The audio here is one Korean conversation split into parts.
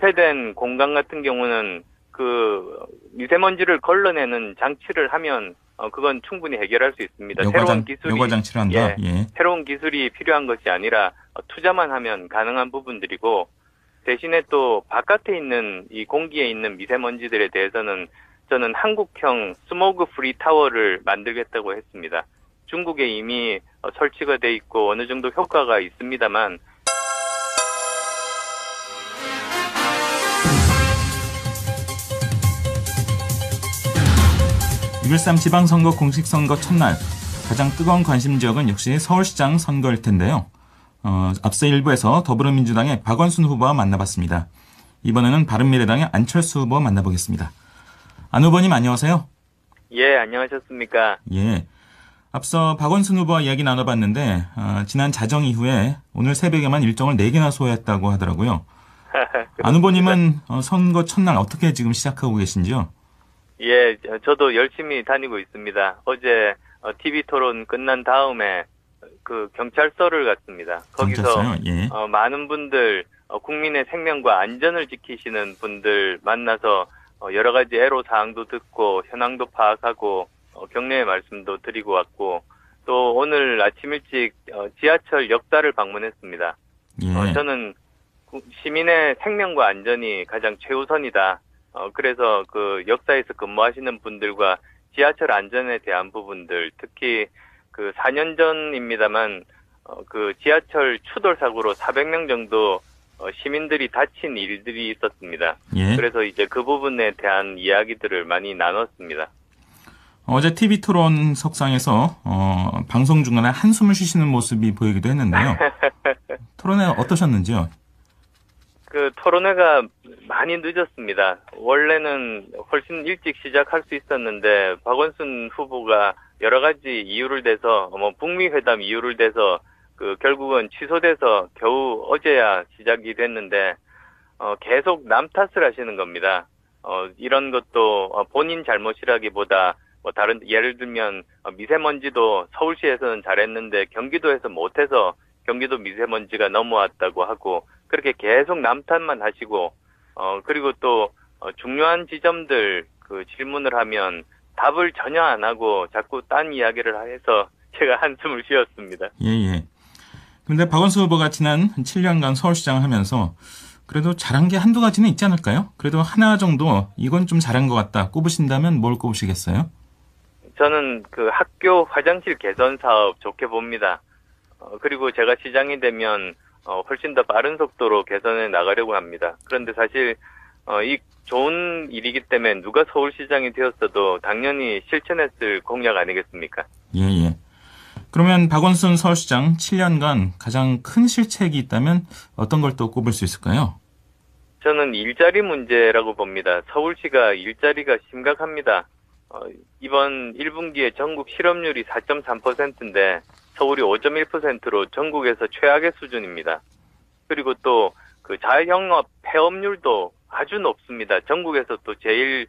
밀폐된 공간 같은 경우는 그 미세먼지를 걸러내는 장치를 하면 그건 충분히 해결할 수 있습니다. 여과 장치를 한다. 예. 새로운 기술이 필요한 것이 아니라 투자만 하면 가능한 부분들이고, 대신에 또 바깥에 있는 이 공기에 있는 미세먼지들에 대해서는 저는 한국형 스모그 프리 타워를 만들겠다고 했습니다. 중국에 이미 설치가 돼 있고 어느 정도 효과가 있습니다만, 6.13 지방선거 공식선거 첫날 가장 뜨거운 관심 지역은 역시 서울시장 선거일 텐데요. 앞서 일부에서 더불어민주당의 박원순 후보와 만나봤습니다. 이번에는 바른미래당의 안철수 후보 만나보겠습니다. 안 후보님 안녕하세요. 예, 안녕하셨습니까? 예. 앞서 박원순 후보와 이야기 나눠봤는데 지난 자정 이후에 오늘 새벽에만 일정을 4개나 소화했다고 하더라고요. 안 후보님은 선거 첫날 어떻게 지금 시작하고 계신지요? 예, 저도 열심히 다니고 있습니다. 어제 TV 토론 끝난 다음에 그 경찰서를 갔습니다. 거기서 경찰서요? 예. 많은 분들, 국민의 생명과 안전을 지키시는 분들 만나서 여러 가지 애로 사항도 듣고 현황도 파악하고 격려의 말씀도 드리고 왔고, 또 오늘 아침 일찍 지하철 역사를 방문했습니다. 예. 저는 시민의 생명과 안전이 가장 최우선이다. 그래서 그 역사에서 근무하시는 분들과 지하철 안전에 대한 부분들, 특히 그 4년 전입니다만 그 지하철 추돌 사고로 400명 정도 시민들이 다친 일들이 있었습니다. 예. 그래서 이제 그 부분에 대한 이야기들을 많이 나눴습니다. 어제 TV 토론 석상에서 방송 중간에 한숨을 쉬시는 모습이 보이기도 했는데요. 토론회 어떠셨는지요? 그 토론회가 많이 늦었습니다. 원래는 훨씬 일찍 시작할 수 있었는데 박원순 후보가 여러 가지 이유를 대서 북미 회담 이유를 대서 그 결국은 취소돼서 겨우 어제야 시작이 됐는데 계속 남 탓을 하시는 겁니다. 이런 것도 본인 잘못이라기보다 다른 예를 들면 미세먼지도 서울시에서는 잘했는데 경기도에서 못해서 경기도 미세먼지가 넘어왔다고 하고, 그렇게 계속 남 탓만 하시고 그리고 또 중요한 지점들 그 질문을 하면 답을 전혀 안 하고 자꾸 딴 이야기를 해서 제가 한숨을 쉬었습니다. 예. 그런데 박원순 후보가 지난 7년간 서울시장을 하면서 그래도 잘한 게 한두 가지는 있지 않을까요? 그래도 하나 정도 이건 좀 잘한 것 같다 꼽으신다면 뭘 꼽으시겠어요? 저는 그 학교 화장실 개선 사업 좋게 봅니다. 그리고 제가 시장이 되면 훨씬 더 빠른 속도로 개선해 나가려고 합니다. 그런데 사실 이 좋은 일이기 때문에 누가 서울시장이 되었어도 당연히 실천했을 공약 아니겠습니까? 예. 그러면 박원순 서울시장 7년간 가장 큰 실책이 있다면 어떤 걸 또 꼽을 수 있을까요? 저는 일자리 문제라고 봅니다. 서울시가 일자리가 심각합니다. 이번 1분기에 전국 실업률이 4.3%인데 서울이 5.1%로 전국에서 최악의 수준입니다. 그리고 또 그 자영업 폐업률도 아주 높습니다. 전국에서 또 제일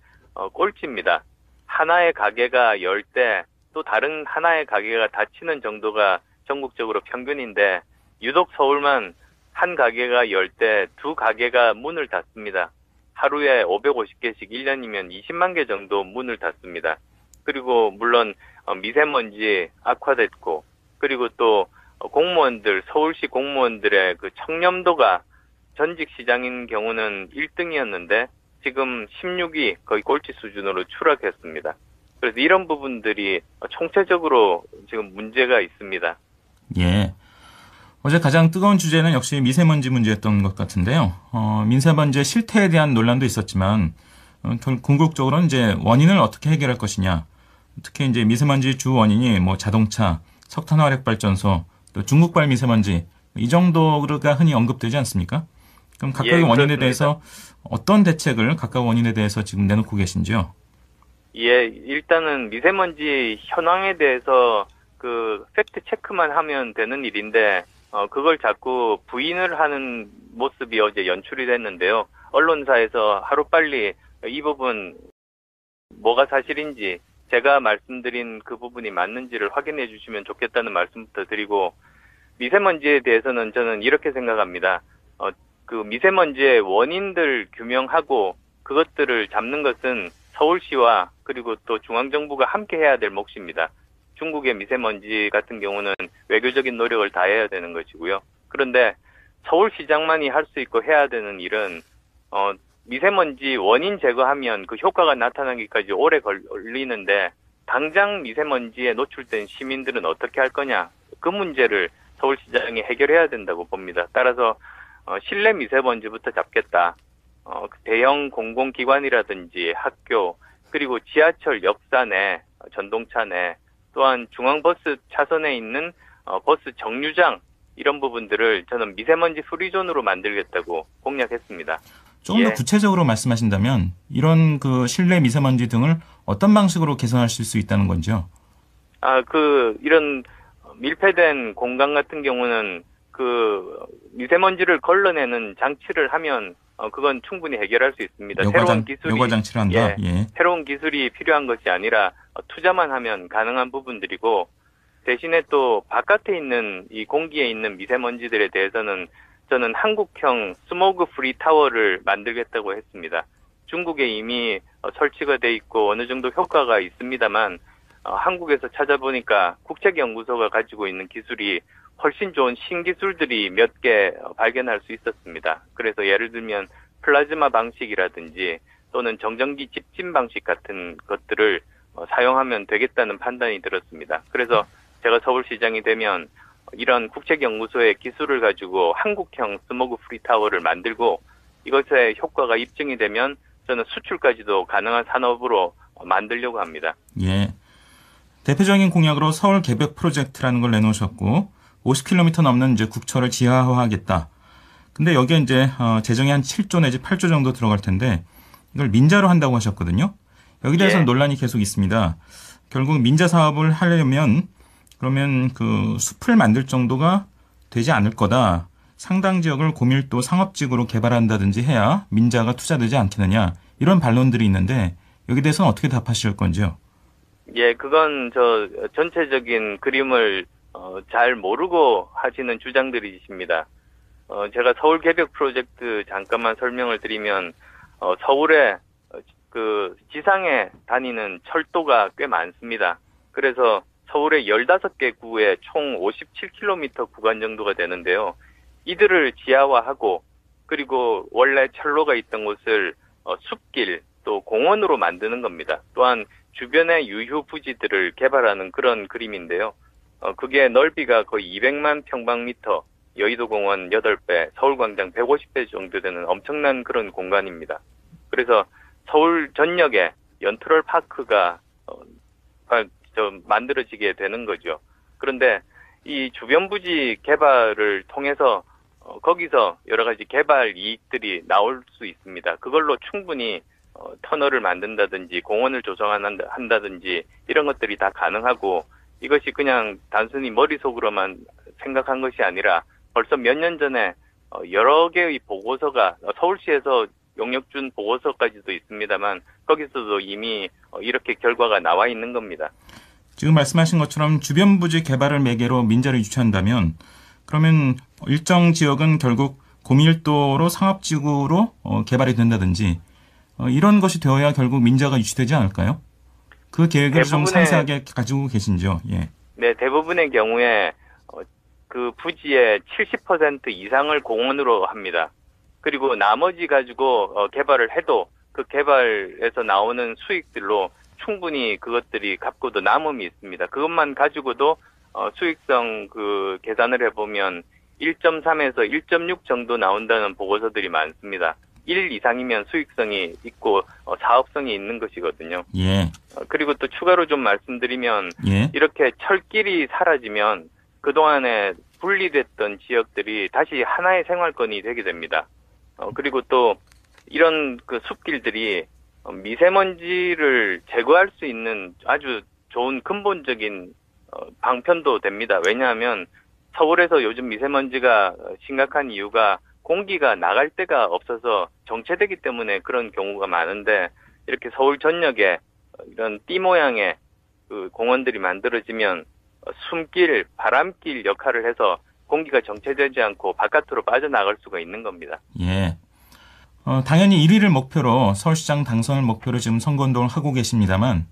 꼴찌입니다. 하나의 가게가 10대, 또 다른 하나의 가게가 닫히는 정도가 전국적으로 평균인데 유독 서울만 한 가게가 10대, 두 가게가 문을 닫습니다. 하루에 550개씩 1년이면 20만 개 정도 문을 닫습니다. 그리고 물론 미세먼지 악화됐고, 그리고 또 공무원들, 서울시 공무원들의 그 청렴도가 전직 시장인 경우는 1등이었는데 지금 16위, 거의 꼴찌 수준으로 추락했습니다. 그래서 이런 부분들이 총체적으로 지금 문제가 있습니다. 예. 어제 가장 뜨거운 주제는 역시 미세먼지 문제였던 것 같은데요. 미세먼지의 실태에 대한 논란도 있었지만 궁극적으로는 이제 원인을 어떻게 해결할 것이냐. 특히 이제 미세먼지 주 원인이 자동차, 석탄 화력 발전소, 또 중국발 미세먼지 이 정도가 흔히 언급되지 않습니까? 그럼 각각의 원인에 대해서 어떤 대책을 각각 원인에 대해서 지금 내놓고 계신지요? 예, 일단은 미세먼지 현황에 대해서 그 팩트 체크만 하면 되는 일인데 그걸 자꾸 부인을 하는 모습이 어제 연출이 됐는데요. 언론사에서 하루빨리 이 부분 뭐가 사실인지 제가 말씀드린 그 부분이 맞는지를 확인해 주시면 좋겠다는 말씀부터 드리고, 미세먼지에 대해서는 저는 이렇게 생각합니다. 그 미세먼지의 원인들 규명하고 그것들을 잡는 것은 서울시와 그리고 또 중앙정부가 함께 해야 될 몫입니다. 중국의 미세먼지 같은 경우는 외교적인 노력을 다해야 되는 것이고요. 그런데 서울시장만이 할 수 있고 해야 되는 일은 미세먼지 원인 제거하면 그 효과가 나타나기까지 오래 걸리는데 당장 미세먼지에 노출된 시민들은 어떻게 할 거냐, 그 문제를 서울시장이 해결해야 된다고 봅니다. 따라서 실내 미세먼지부터 잡겠다. 대형 공공기관이라든지 학교, 그리고 지하철 역사 내, 전동차 내, 또한 중앙버스 차선에 있는 버스 정류장, 이런 부분들을 저는 미세먼지 프리존으로 만들겠다고 공약했습니다. 조금 더 구체적으로 말씀하신다면 이런 그 실내 미세먼지 등을 어떤 방식으로 개선하실 수 있다는 건지요? 이런 밀폐된 공간 같은 경우는 그 미세먼지를 걸러내는 장치를 하면 그건 충분히 해결할 수 있습니다. 여과 장치를 한다. 예. 새로운 기술이 필요한 것이 아니라 투자만 하면 가능한 부분들이고, 대신에 또 바깥에 있는 이 공기에 있는 미세먼지들에 대해서는 저는 한국형 스모그 프리 타워를 만들겠다고 했습니다. 중국에 이미 설치가 돼 있고 어느 정도 효과가 있습니다만 한국에서 찾아보니까 국책연구소가 가지고 있는 기술이 훨씬 좋은 신기술들이 몇 개 발견할 수 있었습니다. 그래서 예를 들면 플라즈마 방식이라든지 또는 정전기 집진 방식 같은 것들을 사용하면 되겠다는 판단이 들었습니다. 그래서 제가 서울시장이 되면 이런 국책연구소의 기술을 가지고 한국형 스모그 프리 타워를 만들고, 이것의 효과가 입증이 되면 저는 수출까지도 가능한 산업으로 만들려고 합니다. 예. 대표적인 공약으로 서울 개벽 프로젝트라는 걸 내놓으셨고 50km 넘는 이제 국철을 지하화하겠다. 근데 여기에 이제 재정이 한 7조 내지 8조 정도 들어갈 텐데 이걸 민자로 한다고 하셨거든요. 여기 대해서는 논란이 계속 있습니다. 결국 민자 사업을 하려면 그러면 그 숲을 만들 정도가 되지 않을 거다. 상당 지역을 고밀도 상업지구로 개발한다든지 해야 민자가 투자되지 않겠느냐. 이런 반론들이 있는데 여기 대해서는 어떻게 답하실 건지요? 예, 그건 전체적인 그림을 잘 모르고 하시는 주장들이십니다. 제가 서울 개벽 프로젝트 잠깐만 설명을 드리면 서울에 그 지상에 다니는 철도가 꽤 많습니다. 그래서 서울의 15개 구에 총 57km 구간 정도가 되는데요. 이들을 지하화하고 그리고 원래 철로가 있던 곳을 숲길 또 공원으로 만드는 겁니다. 또한 주변의 유휴 부지들을 개발하는 그런 그림인데요. 그게 넓이가 거의 200만 평방미터, 여의도공원 8배, 서울광장 150배 정도 되는 엄청난 그런 공간입니다. 그래서 서울 전역에 연트럴 파크가 만들어지게 되는 거죠. 그런데 이 주변 부지 개발을 통해서 거기서 여러 가지 개발 이익들이 나올 수 있습니다. 그걸로 충분히 터널을 만든다든지 공원을 조성한다든지 이런 것들이 다 가능하고, 이것이 그냥 단순히 머릿속으로만 생각한 것이 아니라 벌써 몇 년 전에 여러 개의 보고서가 서울시에서 용역 준 보고서까지도 있습니다만 거기서도 이미 이렇게 결과가 나와 있는 겁니다. 지금 말씀하신 것처럼 주변 부지 개발을 매개로 민자를 유치한다면 그러면 일정 지역은 결국 고밀도로 상업지구로 개발이 된다든지 이런 것이 되어야 결국 민자가 유치되지 않을까요? 그 계획을 좀 상세하게 가지고 계신지요? 예. 네, 대부분의 경우에 그 부지의 70% 이상을 공원으로 합니다. 그리고 나머지 가지고 개발을 해도 그 개발에서 나오는 수익들로 충분히 그것들이 갚고도 남음이 있습니다. 그것만 가지고도 수익성 그 계산을 해보면 1.3에서 1.6 정도 나온다는 보고서들이 많습니다. 1 이상이면 수익성이 있고 사업성이 있는 것이거든요. 예. 그리고 또 추가로 좀 말씀드리면 예. 이렇게 철길이 사라지면 그동안에 분리됐던 지역들이 다시 하나의 생활권이 되게 됩니다. 그리고 또 이런 그 숲길들이 미세먼지를 제거할 수 있는 아주 좋은 근본적인 방편도 됩니다. 왜냐하면 서울에서 요즘 미세먼지가 심각한 이유가 공기가 나갈 데가 없어서 정체되기 때문에 그런 경우가 많은데, 이렇게 서울 전역에 이런 띠 모양의 그 공원들이 만들어지면 숨길, 바람길 역할을 해서 공기가 정체되지 않고 바깥으로 빠져나갈 수가 있는 겁니다. 예. 당연히 1위를 목표로 서울시장 당선을 목표로 지금 선거운동을 하고 계십니다만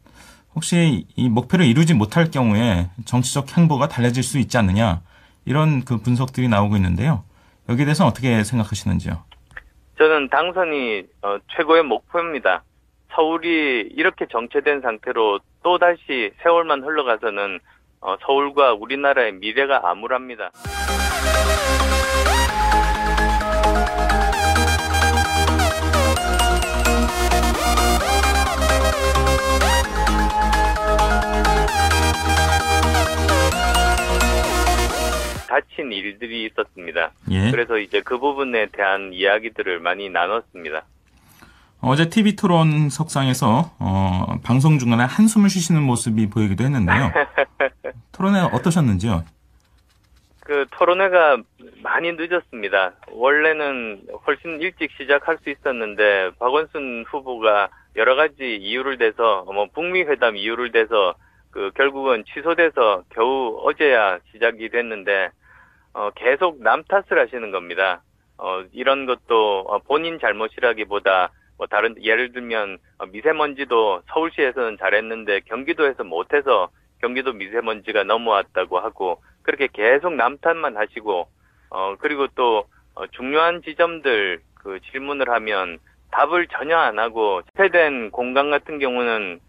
혹시 이 목표를 이루지 못할 경우에 정치적 행보가 달라질 수 있지 않느냐 이런 그 분석들이 나오고 있는데요. 여기에 대해서 어떻게 생각하시는지요? 저는 당선이 최고의 목표입니다. 서울이 이렇게 정체된 상태로 또다시 세월만 흘러가서는 서울과 우리나라의 미래가 암울합니다. 다친 일들이 있었습니다. 예. 그래서 이제 그 부분에 대한 이야기들을 많이 나눴습니다. 어제 TV 토론 석상에서 방송 중간에 한숨을 쉬시는 모습이 보이기도 했는데요. 토론회 어떠셨는지요? 그 토론회가 많이 늦었습니다. 원래는 훨씬 일찍 시작할 수 있었는데 박원순 후보가 여러 가지 이유를 대서 북미 회담 이유를 대서 결국은 취소돼서 겨우 어제야 시작이 됐는데 계속 남 탓을 하시는 겁니다. 이런 것도 본인 잘못이라기보다 다른 예를 들면 미세먼지도 서울시에서는 잘했는데 경기도에서 못해서 경기도 미세먼지가 넘어왔다고 하고 그렇게 계속 남 탓만 하시고 그리고 또 중요한 지점들 질문을 하면 답을 전혀 안 하고 폐된 공간 같은 경우는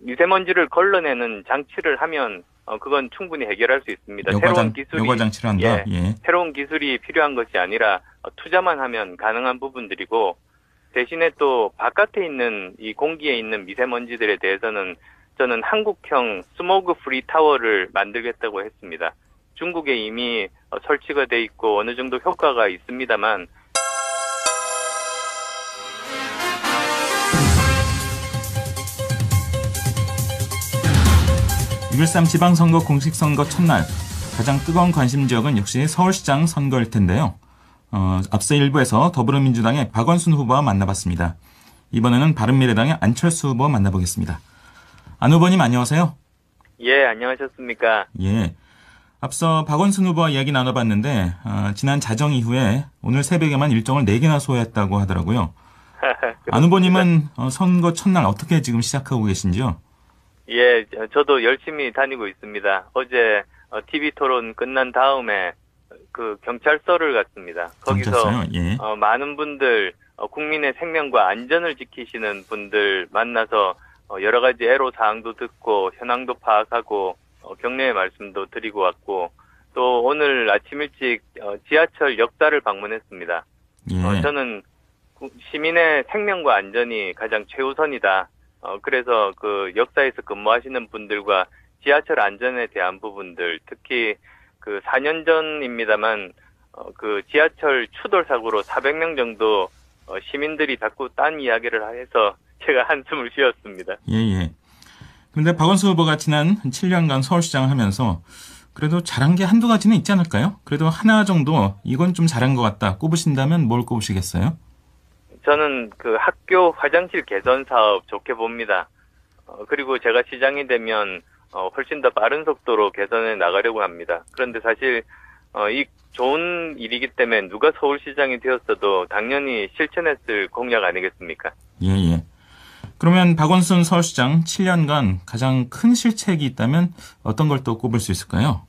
미세먼지를 걸러내는 장치를 하면 그건 충분히 해결할 수 있습니다. 새로운 기술이 여과 장치를 한다. 예. 새로운 기술이 필요한 것이 아니라 투자만 하면 가능한 부분들이고 대신에 또 바깥에 있는 이 공기에 있는 미세먼지들에 대해서는 저는 한국형 스모그 프리 타워를 만들겠다고 했습니다. 중국에 이미 설치가 돼 있고 어느 정도 효과가 있습니다만 (6.13) 지방선거 공식선거 첫날 가장 뜨거운 관심 지역은 역시 서울시장 선거일 텐데요. 앞서 일부에서 더불어민주당의 박원순 후보와 만나봤습니다. 이번에는 바른미래당의 안철수 후보 만나보겠습니다. 안 후보님 안녕하세요. 예, 안녕하셨습니까? 예. 앞서 박원순 후보와 이야기 나눠봤는데 지난 자정 이후에 오늘 새벽에만 일정을 4개나 소화했다고 하더라고요. 안 후보님은 선거 첫날 어떻게 지금 시작하고 계신지요? 예, 저도 열심히 다니고 있습니다. 어제 TV 토론 끝난 다음에 경찰서를 갔습니다. 거기서 경찰서요? 예. 많은 분들 국민의 생명과 안전을 지키시는 분들 만나서 여러 가지 애로 사항도 듣고 현황도 파악하고 격려의 말씀도 드리고 왔고 또 오늘 아침 일찍 지하철 역사를 방문했습니다. 예. 저는 시민의 생명과 안전이 가장 최우선이다. 그래서 역사에서 근무하시는 분들과 지하철 안전에 대한 부분들, 특히 4년 전입니다만, 지하철 추돌 사고로 400명 정도 시민들이 자꾸 딴 이야기를 해서 제가 한숨을 쉬었습니다. 예. 그런데 박원순 후보가 지난 7년간 서울시장을 하면서 그래도 잘한 게 한두 가지는 있지 않을까요? 그래도 하나 정도 이건 좀 잘한 것 같다 꼽으신다면 뭘 꼽으시겠어요? 저는 학교 화장실 개선 사업 좋게 봅니다. 그리고 제가 시장이 되면 훨씬 더 빠른 속도로 개선해 나가려고 합니다. 그런데 사실 이 좋은 일이기 때문에 누가 서울시장이 되었어도 당연히 실천했을 공약 아니겠습니까? 예. 그러면 박원순 서울시장 7년간 가장 큰 실책이 있다면 어떤 걸 또 꼽을 수 있을까요?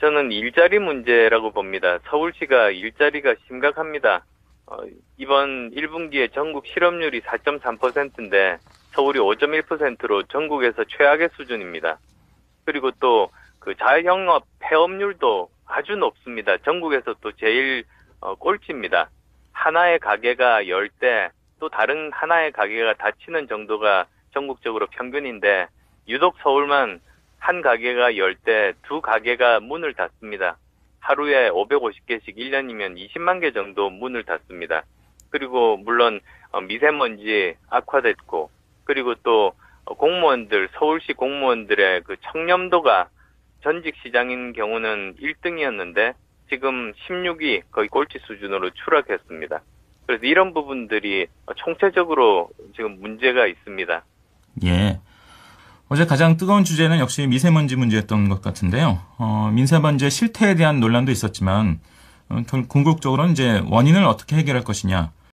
저는 일자리 문제라고 봅니다. 서울시가 일자리가 심각합니다. 이번 1분기에 전국 실업률이 4.3%인데 서울이 5.1%로 전국에서 최악의 수준입니다. 그리고 또 자영업 폐업률도 아주 높습니다. 전국에서 또 제일 꼴찌입니다. 하나의 가게가 10대 또 다른 하나의 가게가 닫히는 정도가 전국적으로 평균인데 유독 서울만 한 가게가 10대 두 가게가 문을 닫습니다. 하루에 550개씩 1년이면 20만 개 정도 문을 닫습니다. 그리고 물론 미세먼지 악화됐고 그리고 또 공무원들 서울시 공무원들의 청렴도가 전직 시장인 경우는 1등이었는데 지금 16위 거의 꼴찌 수준으로 추락했습니다. 그래서 이런 부분들이 총체적으로 지금 문제가 있습니다. 예. 어제 가장 뜨거운 주제는 역시 미세먼지 문제였던 것 같은데요. 미세먼지의 실태에 대한 논란도 있었지만, 궁극적으로는 이제 원인을 어떻게 해결할 것이냐,